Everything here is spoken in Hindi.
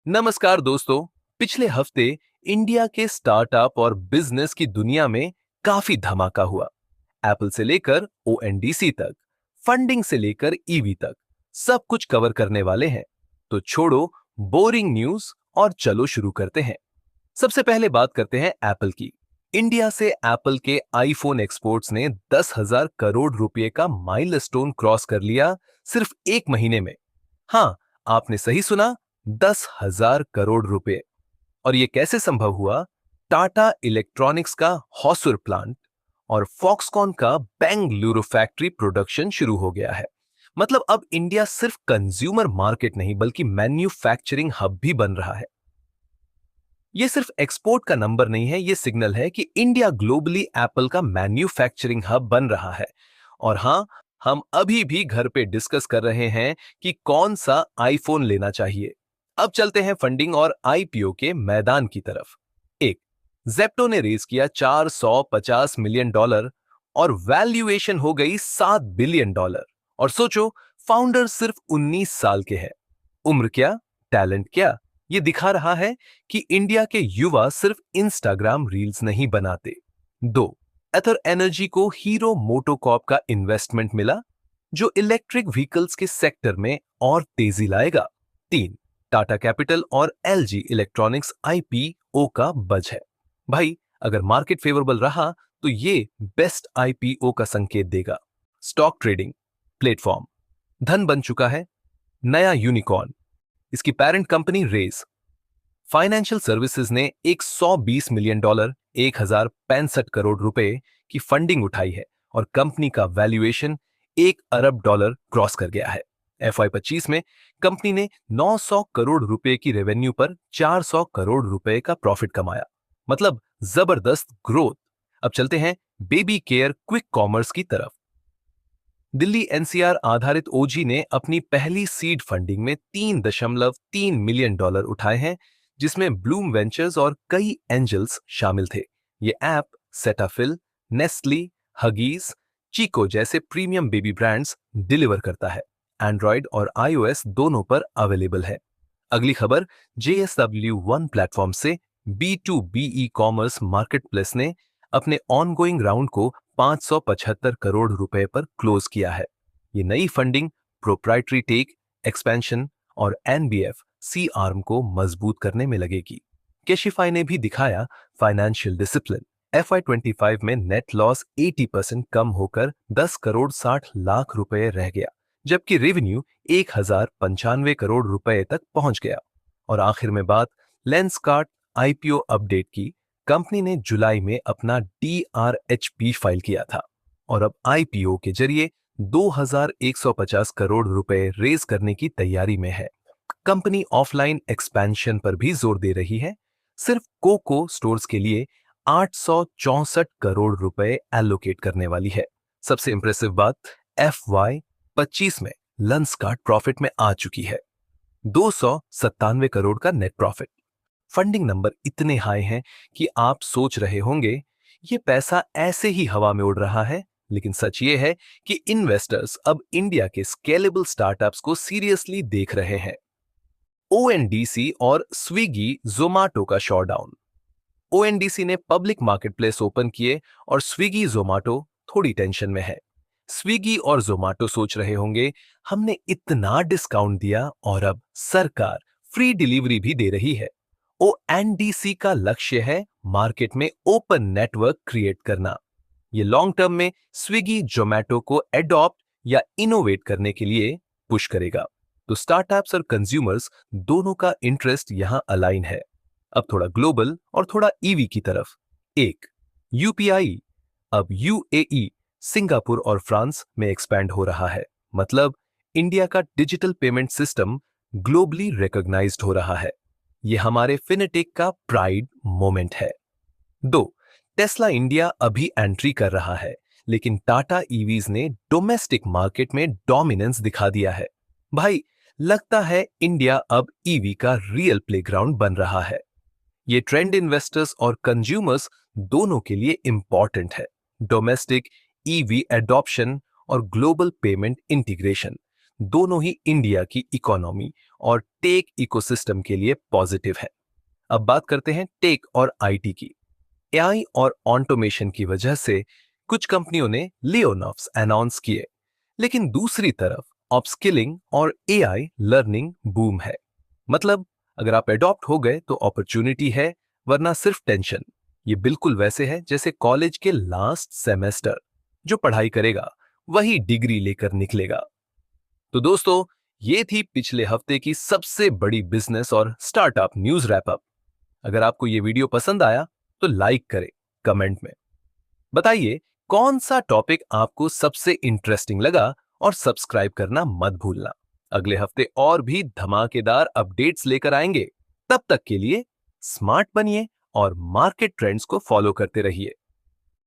नमस्कार दोस्तों। पिछले हफ्ते इंडिया के स्टार्टअप और बिजनेस की दुनिया में काफी धमाका हुआ। एप्पल से लेकर ओएनडीसी तक, फंडिंग से लेकर ईवी तक, सब कुछ कवर करने वाले हैं। तो छोड़ो बोरिंग न्यूज और चलो शुरू करते हैं। सबसे पहले बात करते हैं एप्पल की। इंडिया से एप्पल के आईफोन एक्सपोर्ट्स ने 10,000 करोड़ रुपए का माइलस्टोन क्रॉस कर लिया सिर्फ एक महीने में। हाँ, आपने सही सुना, 10,000 करोड़ रुपए। और ये कैसे संभव हुआ? टाटा इलेक्ट्रॉनिक्स का हॉसुर प्लांट और फॉक्सकॉन का बेंगलुरु फैक्ट्री प्रोडक्शन शुरू हो गया है। मतलब अब इंडिया सिर्फ कंज्यूमर मार्केट नहीं बल्कि मैन्युफैक्चरिंग हब भी बन रहा है। ये सिर्फ एक्सपोर्ट का नंबर नहीं है, ये सिग्नल है कि इंडिया ग्लोबली एप्पल का मैन्युफैक्चरिंग हब बन रहा है। और हाँ, हम अभी भी घर पे डिस्कस कर रहे हैं कि कौन सा आईफोन लेना चाहिए। अब चलते हैं फंडिंग और आईपीओ के मैदान की तरफ। एक, जेप्टो ने रेज किया $450 मिलियन और वैल्यूएशन हो गई $7 बिलियन। और सोचो, फाउंडर सिर्फ 19 साल के हैं। उम्र क्या, टैलेंट क्या, ये दिखा रहा है कि इंडिया के युवा सिर्फ इंस्टाग्राम रील्स नहीं बनाते। दो, एथर एनर्जी को हीरो मोटोकॉर्प का इन्वेस्टमेंट मिला, जो इलेक्ट्रिक व्हीकल्स के सेक्टर में और तेजी लाएगा। तीन, टाटा कैपिटल और एलजी इलेक्ट्रॉनिक्स आईपीओ का बज है। भाई, अगर मार्केट फेवरेबल रहा तो ये बेस्ट आईपीओ का संकेत देगा। स्टॉक ट्रेडिंग प्लेटफॉर्म धन बन चुका है, नया यूनिकॉर्न, इसकी parent company Raise. Financial services ने $120 मिलियन 1,065 करोड़ की फंडिंग उठाई है और कंपनी का वैल्यूएशन $1 अरब क्रॉस कर गया है। FY25 में कंपनी ने 900 करोड़ रुपए की रेवेन्यू पर 400 करोड़ रुपए का प्रॉफिट कमाया। मतलब जबरदस्त ग्रोथ। अब चलते हैं बेबी केयर क्विक कॉमर्स की तरफ। दिल्ली एनसीआर आधारित ओजी ने अपनी पहली सीड फंडिंग में $3.3 मिलियन उठाए हैं, जिसमें ब्लूम वेंचर्स और कई एंजल्स शामिल थे। ये app Cetaphil, Nestlé, Huggies, chikoo जैसे प्रीमियम बेबी ब्रांड्स डिलीवर करता है। एंड्रॉयड और iOS दोनों पर अवेलेबल है। अगली खबर, JSW1 प्लेटफॉर्म से B2B ई कॉमर्स मार्केटप्लेस ने अपने ऑनगोइंग राउंड को 575 करोड़ रुपए पर क्लोज किया है। ये नई फंडिंग प्रोप्राइटरी टेक, एक्सपेंशन और एनबीएफ सी आर्म को मजबूत करने में लगेगी। कैशिफाई ने भी दिखाया फाइनेंशियल डिसिप्लिन। FY25 में नेट लॉस 80% कम होकर 10 करोड़ 60 लाख रुपए रह गया, जबकि रेवेन्यू 1,095 करोड़ रुपए तक पहुंच गया। और आखिर में बात लेंसकार्ट आईपीओ अपडेट की। कंपनी ने जुलाई में अपना DRHP फाइल किया था और अब आईपीओ के जरिए 2,150 करोड़ रुपए रेज करने की तैयारी में है। कंपनी ऑफलाइन एक्सपेंशन पर भी जोर दे रही है। सिर्फ कोको स्टोर्स के लिए 864 करोड़ रुपए एलोकेट करने वाली है। सबसे इंप्रेसिव बात, FY25 में लेंसकार्ट प्रॉफिट में आ चुकी है, 297 करोड़ का नेट प्रॉफिट। फंडिंग नंबर इतने हाई हैं कि आप सोच रहे होंगे ये पैसा ऐसे ही हवा में उड़ रहा है, लेकिन सच ये है कि इन्वेस्टर्स अब इंडिया के स्केलेबल स्टार्टअप्स को सीरियसली देख रहे हैं। ओएनडीसी और स्विगी जोमाटो का शॉडाउन। ओएनडीसी ने पब्लिक मार्केटप्लेस ओपन किए और स्विगी जोमाटो थोड़ी टेंशन में है। स्विगी और जोमाटो सोच रहे होंगे हमने इतना डिस्काउंट दिया और अब सरकार फ्री डिलीवरी भी दे रही है। ओएनडीसी का लक्ष्य है मार्केट में ओपन नेटवर्क क्रिएट करना। ये लॉन्ग टर्म में स्विगी जोमेटो को एडॉप्ट या इनोवेट करने के लिए पुश करेगा। तो स्टार्टअप्स और कंज्यूमर्स दोनों का इंटरेस्ट यहां अलाइन है। अब थोड़ा ग्लोबल और थोड़ा ईवी की तरफ। एक, यूपीआई अब यूएई, सिंगापुर और फ्रांस में एक्सपैंड हो रहा है। मतलब इंडिया का digital payment system globally recognised हो रहा है। ये हमारे फिनेटेक का प्राइड मोमेंट है। दो, टेस्ला इंडिया अभी एंट्री कर रहा है, लेकिन टाटा ईवीज ने डोमेस्टिक मार्केट में डोमिनेंस दिखा दिया है। भाई, लगता है इंडिया अब ईवी का रियल प्लेग्राउंड बन रहा है। ये ट्रेंड इन्वेस्टर्स और कंज्यूमर्स दोनों के लिए इंपॉर्टेंट है। डोमेस्टिक ईवी एडॉप्शन और ग्लोबल पेमेंट इंटीग्रेशन दोनों ही इंडिया की इकोनॉमी और टेक इकोसिस्टम के लिए पॉजिटिव है। अब बात करते हैं टेक और आईटी की। एआई और ऑटोमेशन की वजह से कुछ कंपनियों ने लेऑफ्स अनाउंस किए, लेकिन दूसरी तरफ अपस्किलिंग और एआई लर्निंग बूम है। मतलब अगर आप एडॉप्ट हो गए तो अपॉर्चुनिटी है, वरना सिर्फ टेंशन। ये बिल्कुल वैसे है जैसे कॉलेज के लास्ट सेमेस्टर। जो पढ़ाई करेगा वही डिग्री लेकर निकलेगा। तो दोस्तों, ये थी पिछले हफ्ते की सबसे बड़ी बिजनेस और स्टार्टअप न्यूज रैप अप। अगर आपको ये वीडियो पसंद आया तो लाइक करें, कमेंट में बताइए कौन सा टॉपिक आपको सबसे इंटरेस्टिंग लगा, और सब्सक्राइब करना मत भूलना। अगले हफ्ते और भी धमाकेदार अपडेट्स लेकर आएंगे। तब तक के लिए स्मार्ट बनिए और मार्केट ट्रेंड्स को फॉलो करते रहिए।